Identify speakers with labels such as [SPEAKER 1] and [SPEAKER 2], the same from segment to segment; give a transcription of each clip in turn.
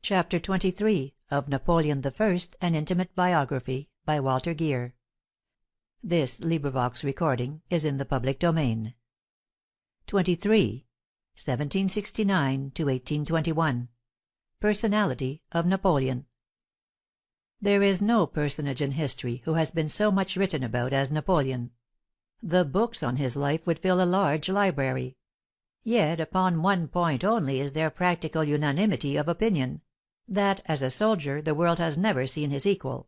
[SPEAKER 1] CHAPTER XXIII of Napoleon I, An Intimate Biography, by Walter Geer. This recording is in the public domain. 23. 1769 to 1821. Personality of Napoleon. There is no personage in history who has been so much written about as Napoleon. The books on his life would fill a large library. Yet upon one point only is there practical unanimity of opinion: that as a soldier the world has never seen his equal.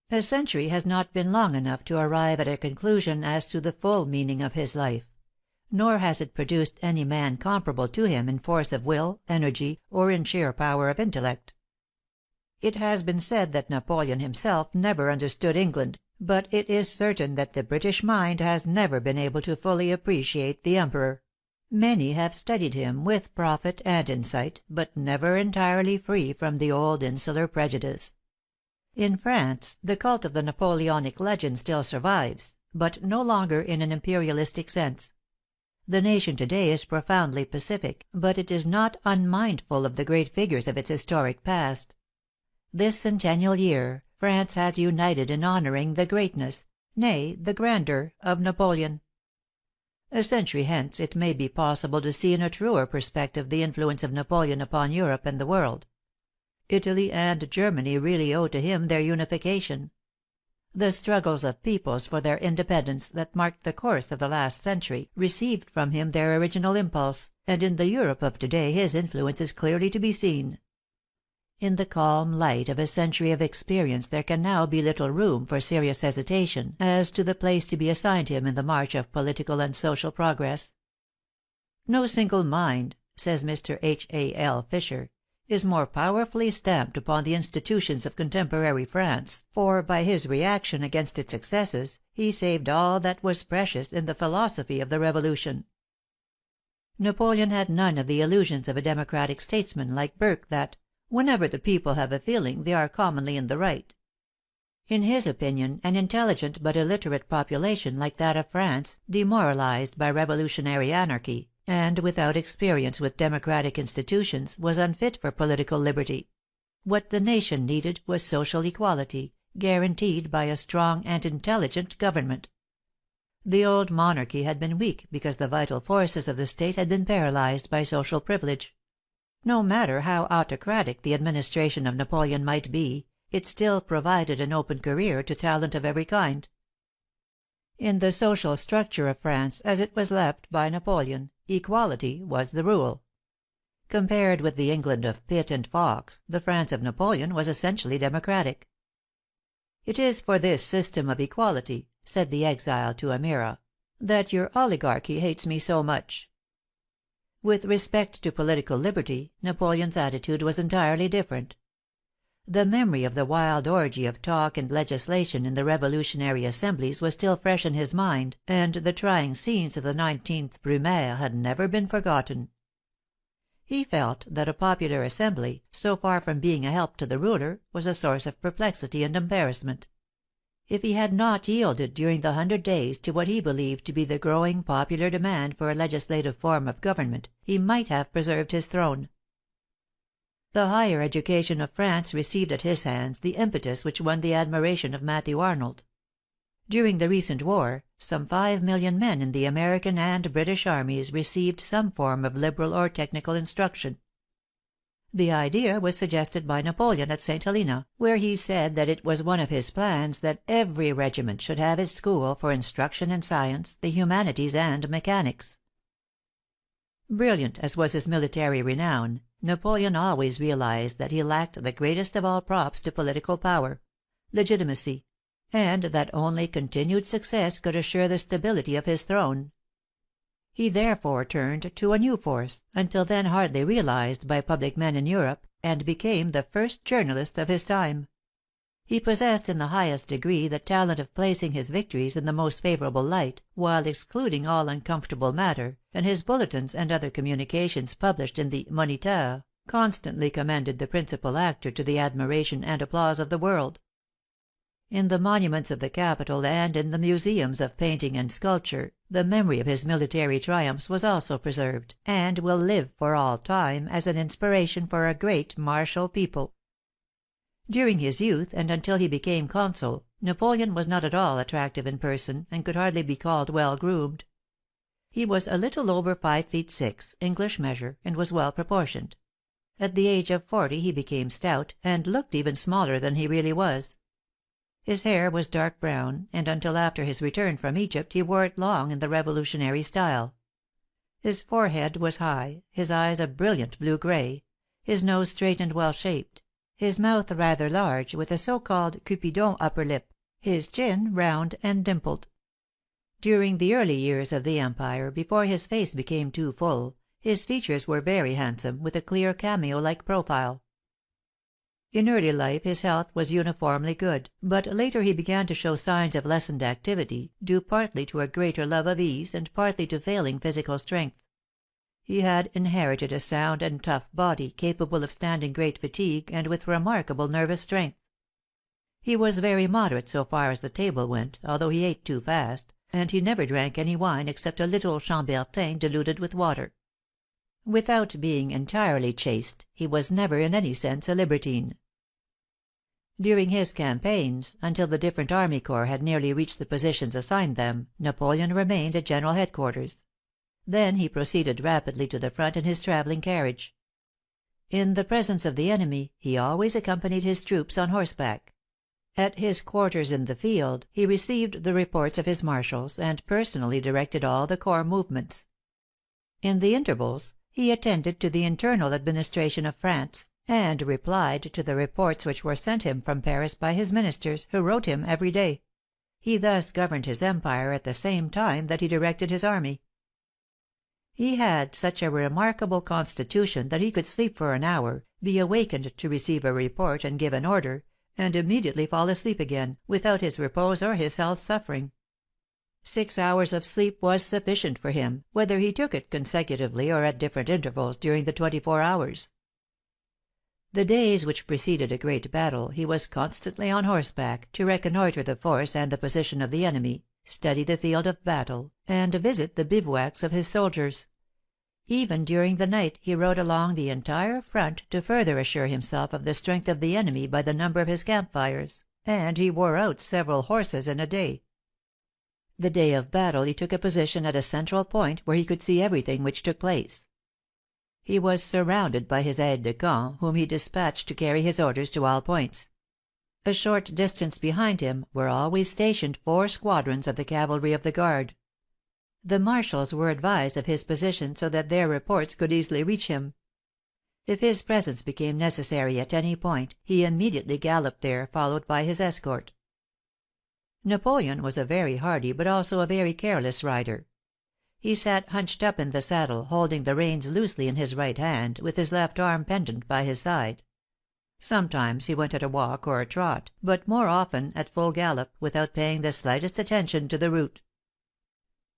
[SPEAKER 1] A century has not been long enough to arrive at a conclusion as to the full meaning of his life; nor has it produced any man comparable to him in force of will, energy, or in sheer power of intellect. It has been said that Napoleon himself never understood England, but it is certain that the British mind has never been able to fully appreciate the Emperor. Many have studied him with profit and insight, but never entirely free from the old insular prejudice. In France the cult of the Napoleonic legend still survives, but no longer in an imperialistic sense. The nation to-day is profoundly pacific, but it is not unmindful of the great figures of its historic past. This centennial year France has united in honoring the greatness, nay, the grandeur, of Napoleon. A century hence it may be possible to see in a truer perspective the influence of Napoleon upon Europe and the world. Italy and Germany really owe to him their unification. The struggles of peoples for their independence that marked the course of the last century received from him their original impulse, and in the Europe of to-day his influence is clearly to be seen. In the calm light of a century of experience there can now be little room for serious hesitation as to the place to be assigned him in the march of political and social progress. "No single mind," says Mr. H. A. L. Fisher, "is more powerfully stamped upon the institutions of contemporary France, for by his reaction against its excesses he saved all that was precious in the philosophy of the Revolution." Napoleon had none of the illusions of a democratic statesman like Burke that "whenever the people have a feeling, they are commonly in the right." In his opinion, an intelligent but illiterate population like that of France, demoralized by revolutionary anarchy, and without experience with democratic institutions, was unfit for political liberty. What the nation needed was social equality, guaranteed by a strong and intelligent government. The old monarchy had been weak because the vital forces of the state had been paralyzed by social privilege. No matter how autocratic the administration of Napoleon might be, it still provided an open career to talent of every kind. In the social structure of France as it was left by Napoleon, equality was the rule. Compared with the England of Pitt and Fox, the France of Napoleon was essentially democratic. "It is for this system of equality," said the exile to Amira, "that your oligarchy hates me so much." With respect to political liberty, Napoleon's attitude was entirely different. The memory of the wild orgy of talk and legislation in the revolutionary assemblies was still fresh in his mind, and the trying scenes of the 19th Brumaire had never been forgotten. He felt that a popular assembly, so far from being a help to the ruler, was a source of perplexity and embarrassment. If he had not yielded during the 100 Days to what he believed to be the growing popular demand for a legislative form of government, he might have preserved his throne. The higher education of France received at his hands the impetus which won the admiration of Matthew Arnold. During the recent war, some 5,000,000 men in the American and British armies received some form of liberal or technical instruction. The idea was suggested by Napoleon at Saint Helena, where he said that it was one of his plans that every regiment should have its school for instruction in science, the humanities, and mechanics. Brilliant as was his military renown, Napoleon always realized that he lacked the greatest of all props to political power, legitimacy, and that only continued success could assure the stability of his throne. He therefore turned to a new force, until then hardly realized by public men in Europe, and became the first journalist of his time. He possessed in the highest degree the talent of placing his victories in the most favorable light, while excluding all uncomfortable matter, and his bulletins and other communications published in the Moniteur constantly commended the principal actor to the admiration and applause of the world. In the monuments of the capital and in the museums of painting and sculpture the memory of his military triumphs was also preserved, and will live for all time as an inspiration for a great martial people. During his youth, and until he became consul, Napoleon was not at all attractive in person, and could hardly be called well groomed. He was a little over 5 feet 6, English measure, and was well proportioned. At the age of 40 he became stout, and looked even smaller than he really was. His hair was dark brown, and until after his return from Egypt he wore it long in the Revolutionary style. His forehead was high, his eyes a brilliant blue gray, his nose straight and well shaped, his mouth rather large, with a so-called Cupidon upper lip, his chin round and dimpled. During the early years of the Empire, before his face became too full, his features were very handsome, with a clear cameo-like profile. In early life his health was uniformly good, but later he began to show signs of lessened activity, due partly to a greater love of ease and partly to failing physical strength. He had inherited a sound and tough body, capable of standing great fatigue, and with remarkable nervous strength. He was very moderate so far as the table went, although he ate too fast, and he never drank any wine except a little Chambertin diluted with water. Without being entirely chaste, he was never in any sense a libertine. During his campaigns, until the different army corps had nearly reached the positions assigned them, Napoleon remained at general headquarters. Then he proceeded rapidly to the front in his traveling carriage. In the presence of the enemy, he always accompanied his troops on horseback. At his quarters in the field, he received the reports of his marshals, and personally directed all the corps movements. In the intervals, he attended to the internal administration of France, and replied to the reports which were sent him from Paris by his ministers, who wrote him every day. He thus governed his empire at the same time that he directed his army. He had such a remarkable constitution that he could sleep for an hour, be awakened to receive a report and give an order, and immediately fall asleep again, without his repose or his health suffering. 6 hours of sleep was sufficient for him, whether he took it consecutively or at different intervals during the 24 hours. The days which preceded a great battle he was constantly on horseback, to reconnoitre the force and the position of the enemy, study the field of battle, and visit the bivouacs of his soldiers. Even during the night he rode along the entire front to further assure himself of the strength of the enemy by the number of his camp fires, and he wore out several horses in a day. The day of battle he took a position at a central point where he could see everything which took place. He was surrounded by his aides de camp, whom he dispatched to carry his orders to all points. A short distance behind him were always stationed 4 squadrons of the cavalry of the guard. The marshals were advised of his position so that their reports could easily reach him. If his presence became necessary at any point, he immediately galloped there, followed by his escort. Napoleon was a very hardy but also a very careless rider. He sat hunched up in the saddle, holding the reins loosely in his right hand, with his left arm pendant by his side. Sometimes he went at a walk or a trot, but more often at full gallop, without paying the slightest attention to the route.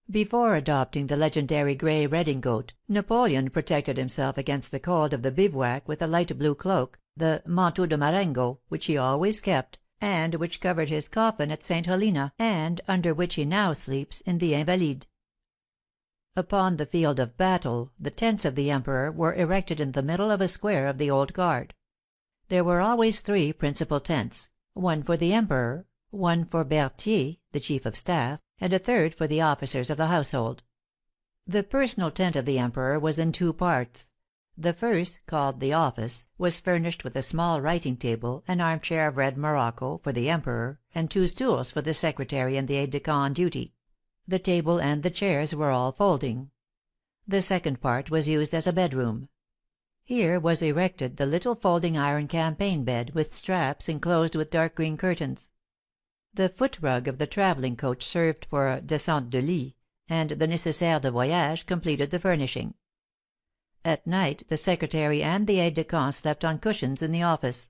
[SPEAKER 1] Before adopting the legendary gray redingote, Napoleon protected himself against the cold of the bivouac with a light blue cloak, the manteau de Marengo, which he always kept, and which covered his coffin at Saint Helena, and under which he now sleeps in the Invalides. Upon the field of battle, the tents of the Emperor were erected in the middle of a square of the Old Guard. There were always 3 principal tents, one for the Emperor, one for Berthier, the Chief of Staff, and a third for the officers of the household. The personal tent of the Emperor was in 2 parts. The first, called the office, was furnished with a small writing table, an armchair of red morocco, for the Emperor, and 2 stools for the secretary and the aide de camp on duty. The table and the chairs were all folding. The second part was used as a bedroom. Here was erected the little folding iron campaign bed, with straps enclosed with dark green curtains. The foot rug of the traveling coach served for a descente de lit, and the nécessaire de voyage completed the furnishing. At night the secretary and the aide de camp slept on cushions in the office.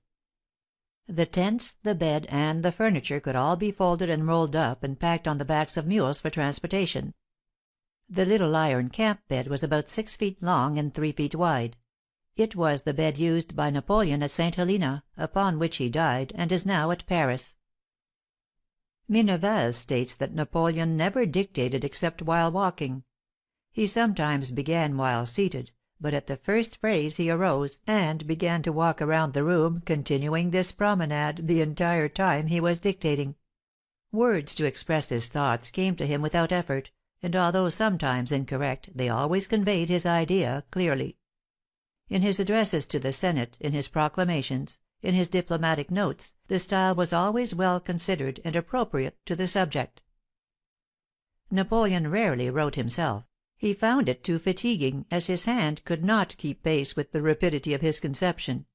[SPEAKER 1] The tents, the bed, and the furniture could all be folded and rolled up and packed on the backs of mules for transportation. The little iron camp bed was about 6 feet long and 3 feet wide. It was the bed used by Napoleon at Saint Helena, upon which he died, and is now at Paris. Minerval states that Napoleon never dictated except while walking. He sometimes began while seated, but at the first phrase he arose and began to walk around the room, continuing this promenade the entire time he was dictating. Words to express his thoughts came to him without effort, and although sometimes incorrect, they always conveyed his idea clearly. In his addresses to the Senate, in his proclamations, in his diplomatic notes, the style was always well considered and appropriate to the subject. Napoleon rarely wrote himself. He found it too fatiguing, as his hand could not keep pace with the rapidity of his conception.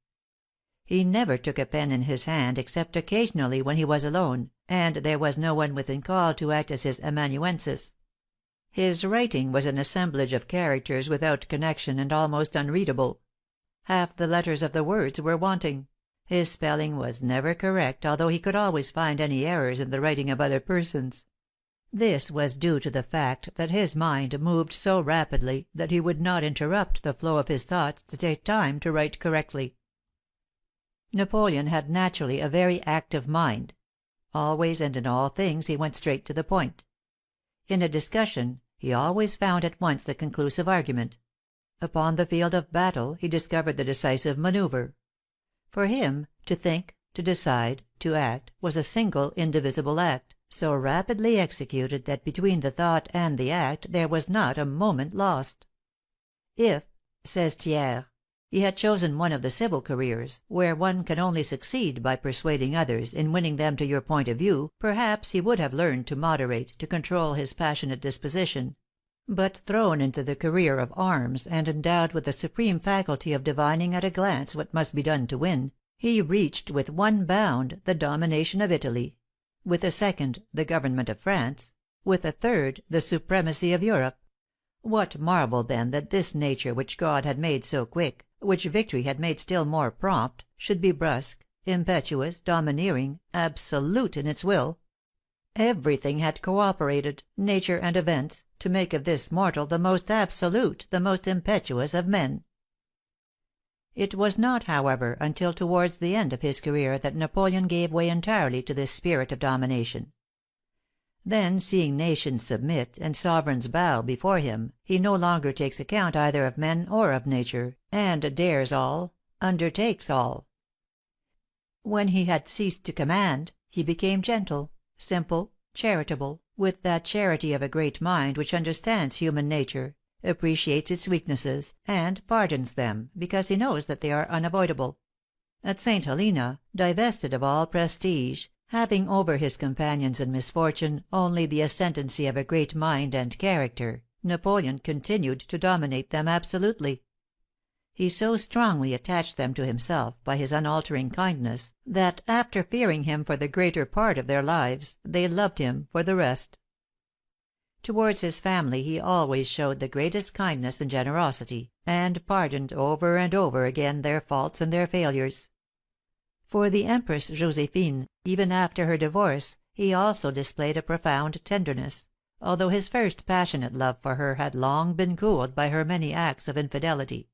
[SPEAKER 1] He never took a pen in his hand except occasionally when he was alone, and there was no one within call to act as his amanuensis. His writing was an assemblage of characters without connection and almost unreadable. Half the letters of the words were wanting. His spelling was never correct, although he could always find any errors in the writing of other persons. This was due to the fact that his mind moved so rapidly that he would not interrupt the flow of his thoughts to take time to write correctly. Napoleon had naturally a very active mind. Always and in all things he went straight to the point. In a discussion, he always found at once the conclusive argument. Upon the field of battle he discovered the decisive manoeuvre. For him, to think, to decide, to act, was a single indivisible act, so rapidly executed that between the thought and the act there was not a moment lost. If, says Thiers, he had chosen one of the civil careers, where one can only succeed by persuading others, in winning them to your point of view, perhaps he would have learned to moderate, to control his passionate disposition. But thrown into the career of arms, and endowed with the supreme faculty of divining at a glance what must be done to win, he reached with one bound the domination of Italy; with a second, the government of France; with a third, the supremacy of Europe. What marvel, then, that this nature which God had made so quick, which victory had made still more prompt, should be brusque, impetuous, domineering, absolute in its will? Everything had cooperated, nature and events, to make of this mortal the most absolute, the most impetuous of men. It was not, however, until towards the end of his career that Napoleon gave way entirely to this spirit of domination. Then, seeing nations submit and sovereigns bow before him, he no longer takes account either of men or of nature, and dares all, undertakes all. When he had ceased to command, he became gentle, simple, charitable, with that charity of a great mind which understands human nature, appreciates its weaknesses, and pardons them, because he knows that they are unavoidable. At Saint Helena, divested of all prestige, having over his companions in misfortune only the ascendancy of a great mind and character, Napoleon continued to dominate them absolutely. He so strongly attached them to himself by his unaltering kindness, that after fearing him for the greater part of their lives, they loved him for the rest. Towards his family he always showed the greatest kindness and generosity, and pardoned over and over again their faults and their failures. For the Empress Josephine, even after her divorce, he also displayed a profound tenderness, although his first passionate love for her had long been cooled by her many acts of infidelity.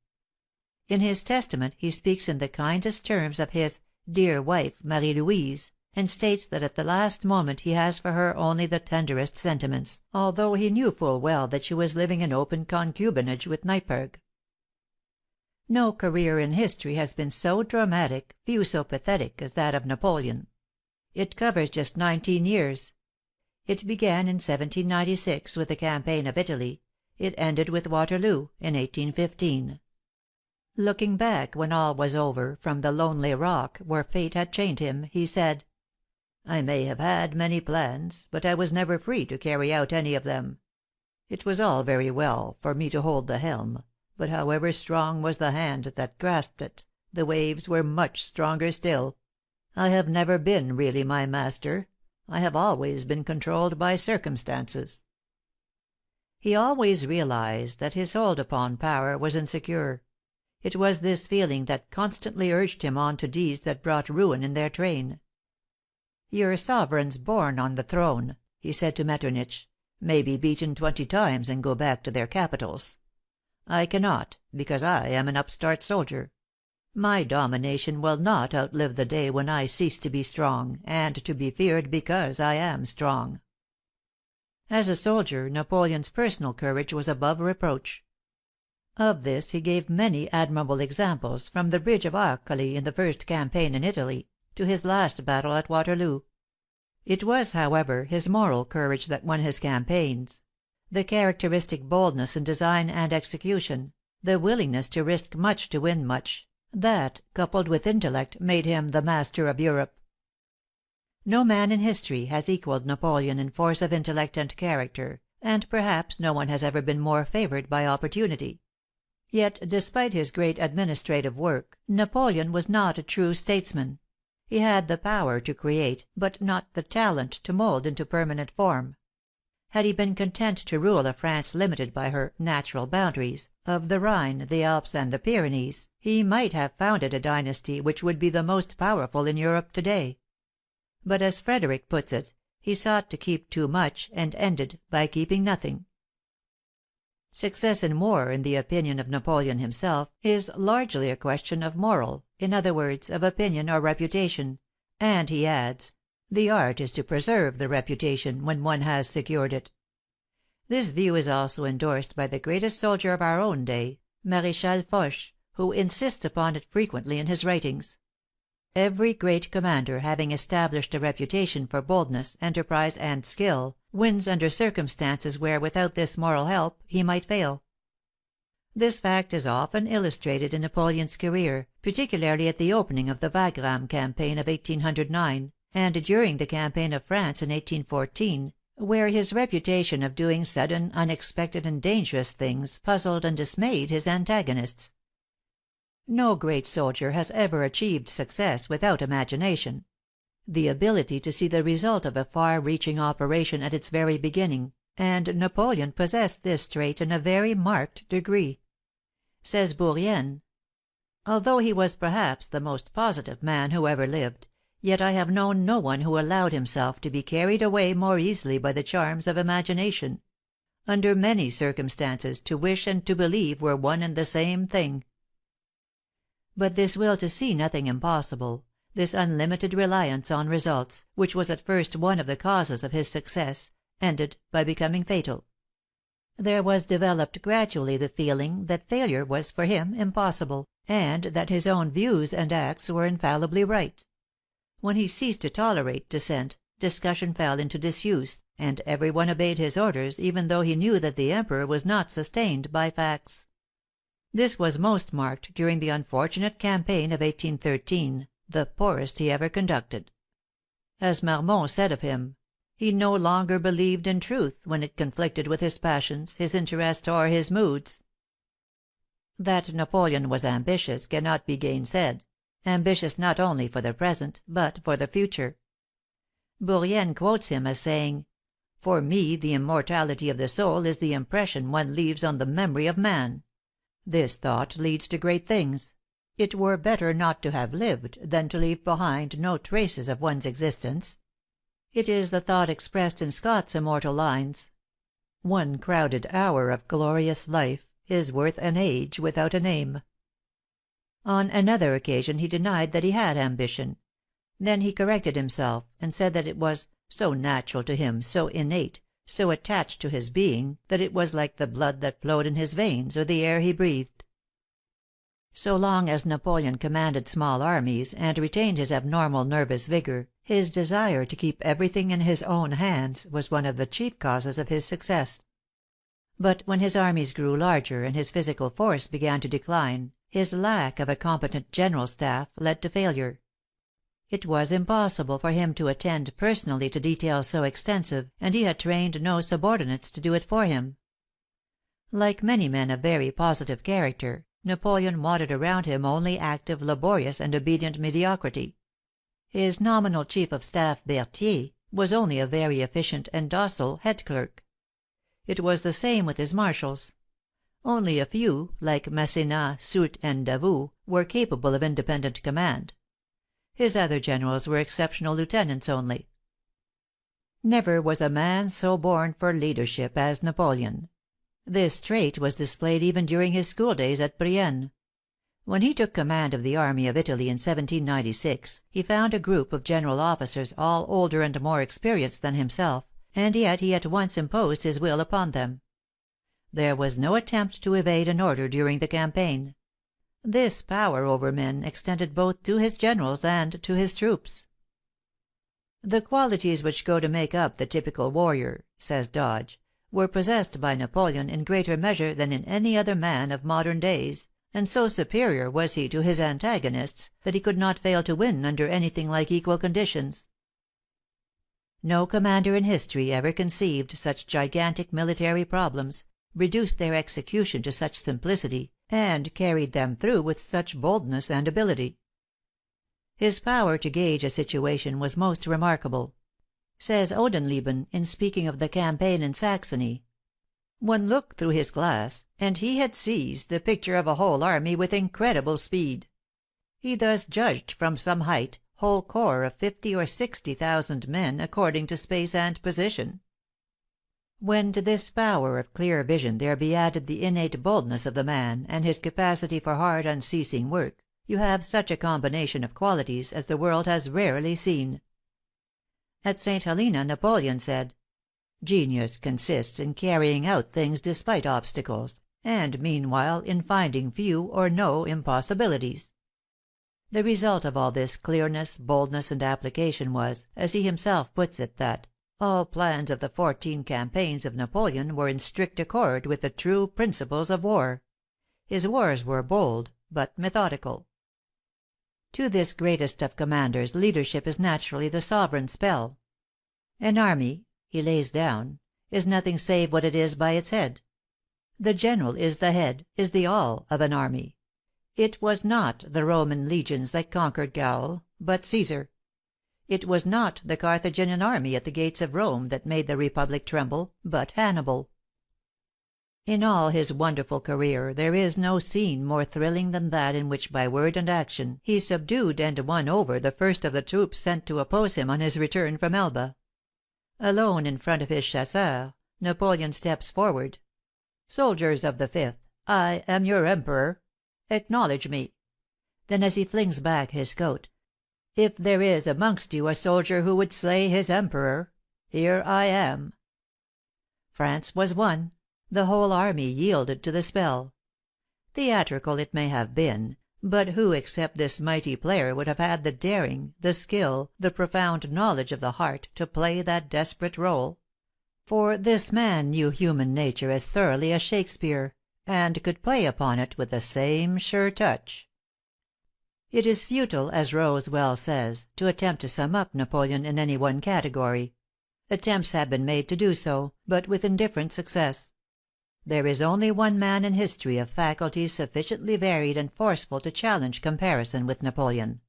[SPEAKER 1] In his testament he speaks in the kindest terms of his "dear wife, Marie Louise," and states that at the last moment he has for her only the tenderest sentiments, although he knew full well that she was living in open concubinage with Neipperg. No career in history has been so dramatic, few so pathetic, as that of Napoleon. It covers just 19 years. It began in 1796 with the campaign of Italy; it ended with Waterloo, in 1815. Looking back when all was over, from the lonely rock where fate had chained him, he said, "I may have had many plans, but I was never free to carry out any of them. It was all very well for me to hold the helm, but however strong was the hand that grasped it, the waves were much stronger still. I have never been really my master. I have always been controlled by circumstances." He always realized that his hold upon power was insecure. It was this feeling that constantly urged him on to deeds that brought ruin in their train. "Your sovereigns born on the throne," he said to Metternich, "may be beaten 20 times and go back to their capitals. I cannot, because I am an upstart soldier. My domination will not outlive the day when I cease to be strong, and to be feared because I am strong." As a soldier, Napoleon's personal courage was above reproach. Of this he gave many admirable examples, from the bridge of Arcole in the first campaign in Italy, to his last battle at Waterloo. It was, however, his moral courage that won his campaigns; the characteristic boldness in design and execution, the willingness to risk much to win much, that, coupled with intellect, made him the master of Europe. No man in history has equalled Napoleon in force of intellect and character, and perhaps no one has ever been more favored by opportunity. Yet, despite his great administrative work, Napoleon was not a true statesman. He had the power to create, but not the talent to mold into permanent form. Had he been content to rule a France limited by her "natural boundaries" of the Rhine, the Alps, and the Pyrenees, he might have founded a dynasty which would be the most powerful in Europe to day. But, as Frederick puts it, he sought to keep too much, and ended by keeping nothing. Success in war, in the opinion of Napoleon himself, is largely a question of moral, in other words, of opinion or reputation, and he adds, "The art is to preserve the reputation when one has secured it." This view is also endorsed by the greatest soldier of our own day, Maréchal Foch, who insists upon it frequently in his writings. Every great commander, having established a reputation for boldness, enterprise, and skill, wins under circumstances where, without this moral help, he might fail. This fact is often illustrated in Napoleon's career, particularly at the opening of the Wagram campaign of 1809, and during the campaign of France in 1814, where his reputation of doing sudden, unexpected, and dangerous things puzzled and dismayed his antagonists. No great soldier has ever achieved success without imagination; the ability to see the result of a far reaching operation at its very beginning, and Napoleon possessed this trait in a very marked degree. Says Bourrienne, "Although he was perhaps the most positive man who ever lived, yet I have known no one who allowed himself to be carried away more easily by the charms of imagination. Under many circumstances, to wish and to believe were one and the same thing." But this will to see nothing impossible, this unlimited reliance on results, which was at first one of the causes of his success, ended by becoming fatal. There was developed gradually the feeling that failure was for him impossible, and that his own views and acts were infallibly right. When he ceased to tolerate dissent, discussion fell into disuse, and every one obeyed his orders, even though he knew that the Emperor was not sustained by facts. This was most marked during the unfortunate campaign of 1813, the poorest he ever conducted. As Marmont said of him, "He no longer believed in truth when it conflicted with his passions, his interests, or his moods." That Napoleon was ambitious cannot be gainsaid, ambitious not only for the present, but for the future. Bourrienne quotes him as saying, "For me the immortality of the soul is the impression one leaves on the memory of man. This thought leads to great things. It were better not to have lived than to leave behind no traces of one's existence." It is the thought expressed in Scott's immortal lines, "One crowded hour of glorious life is worth an age without a name." On another occasion he denied that he had ambition; then he corrected himself, and said that it was "so natural to him, so innate, so attached to his being, that it was like the blood that flowed in his veins, or the air he breathed." So long as Napoleon commanded small armies, and retained his abnormal nervous vigor, his desire to keep everything in his own hands was one of the chief causes of his success. But when his armies grew larger, and his physical force began to decline, his lack of a competent general staff led to failure. It was impossible for him to attend personally to details so extensive, and he had trained no subordinates to do it for him. Like many men of very positive character, Napoleon wanted around him only active, laborious, and obedient mediocrity. His nominal chief of staff, Berthier, was only a very efficient and docile head clerk. It was the same with his marshals. Only a few, like Masséna, Soult, and Davout, were capable of independent command. His other generals were exceptional lieutenants only. Never was a man so born for leadership as Napoleon. This trait was displayed even during his school days at Brienne. When he took command of the army of Italy in 1796, he found a group of general officers all older and more experienced than himself, and yet he at once imposed his will upon them. There was no attempt to evade an order during the campaign. This power over men extended both to his generals and to his troops. "The qualities which go to make up the typical warrior," says Dodge, "were possessed by Napoleon in greater measure than in any other man of modern days, and so superior was he to his antagonists that he could not fail to win under anything like equal conditions." No commander in history ever conceived such gigantic military problems, reduced their execution to such simplicity, and carried them through with such boldness and ability. His power to gauge a situation was most remarkable. Says Odenlieben, in speaking of the campaign in Saxony, "One looked through his glass, and he had seized the picture of a whole army with incredible speed. He thus judged from some height whole corps of 50 or 60,000 men, according to space and position." When to this power of clear vision there be added the innate boldness of the man, and his capacity for hard, unceasing work, you have such a combination of qualities as the world has rarely seen. At Saint Helena, Napoleon said, "Genius consists in carrying out things despite obstacles, and meanwhile in finding few or no impossibilities." The result of all this clearness, boldness, and application was, as he himself puts it, that "all plans of the 14 campaigns of Napoleon were in strict accord with the true principles of war. His wars were bold, but methodical." To this greatest of commanders leadership is naturally the sovereign spell. "An army," he lays down, "is nothing save what it is by its head. The general is the head, is the all, of an army. It was not the Roman legions that conquered Gaul, but Caesar. It was not the Carthaginian army at the gates of Rome that made the Republic tremble, but Hannibal." In all his wonderful career there is no scene more thrilling than that in which by word and action he subdued and won over the first of the troops sent to oppose him on his return from Elba. Alone in front of his chasseurs, Napoleon steps forward. "Soldiers of the Fifth, I am your Emperor. Acknowledge me." Then as he flings back his coat, "If there is amongst you a soldier who would slay his Emperor, here I am." France was won. The whole army yielded to the spell. Theatrical it may have been, but who except this mighty player would have had the daring, the skill, the profound knowledge of the heart, to play that desperate rôle? For this man knew human nature as thoroughly as Shakespeare, and could play upon it with the same sure touch. It is futile, as Rose well says, to attempt to sum up Napoleon in any one category. Attempts have been made to do so, but with indifferent success. There is only one man in history of faculties sufficiently varied and forceful to challenge comparison with Napoleon.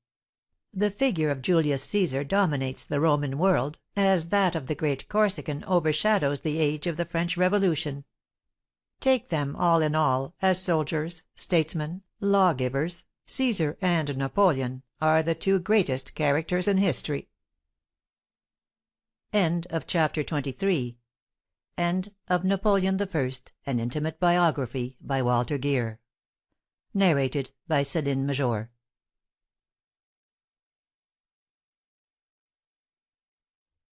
[SPEAKER 1] The figure of Julius Caesar dominates the Roman world, as that of the great Corsican overshadows the age of the French Revolution. Take them all in all, as soldiers, statesmen, lawgivers, Caesar and Napoleon are the two greatest characters in history. End of Chapter 23. End of Napoleon I, An Intimate Biography, by Walter Geer. Narrated by Céline Major.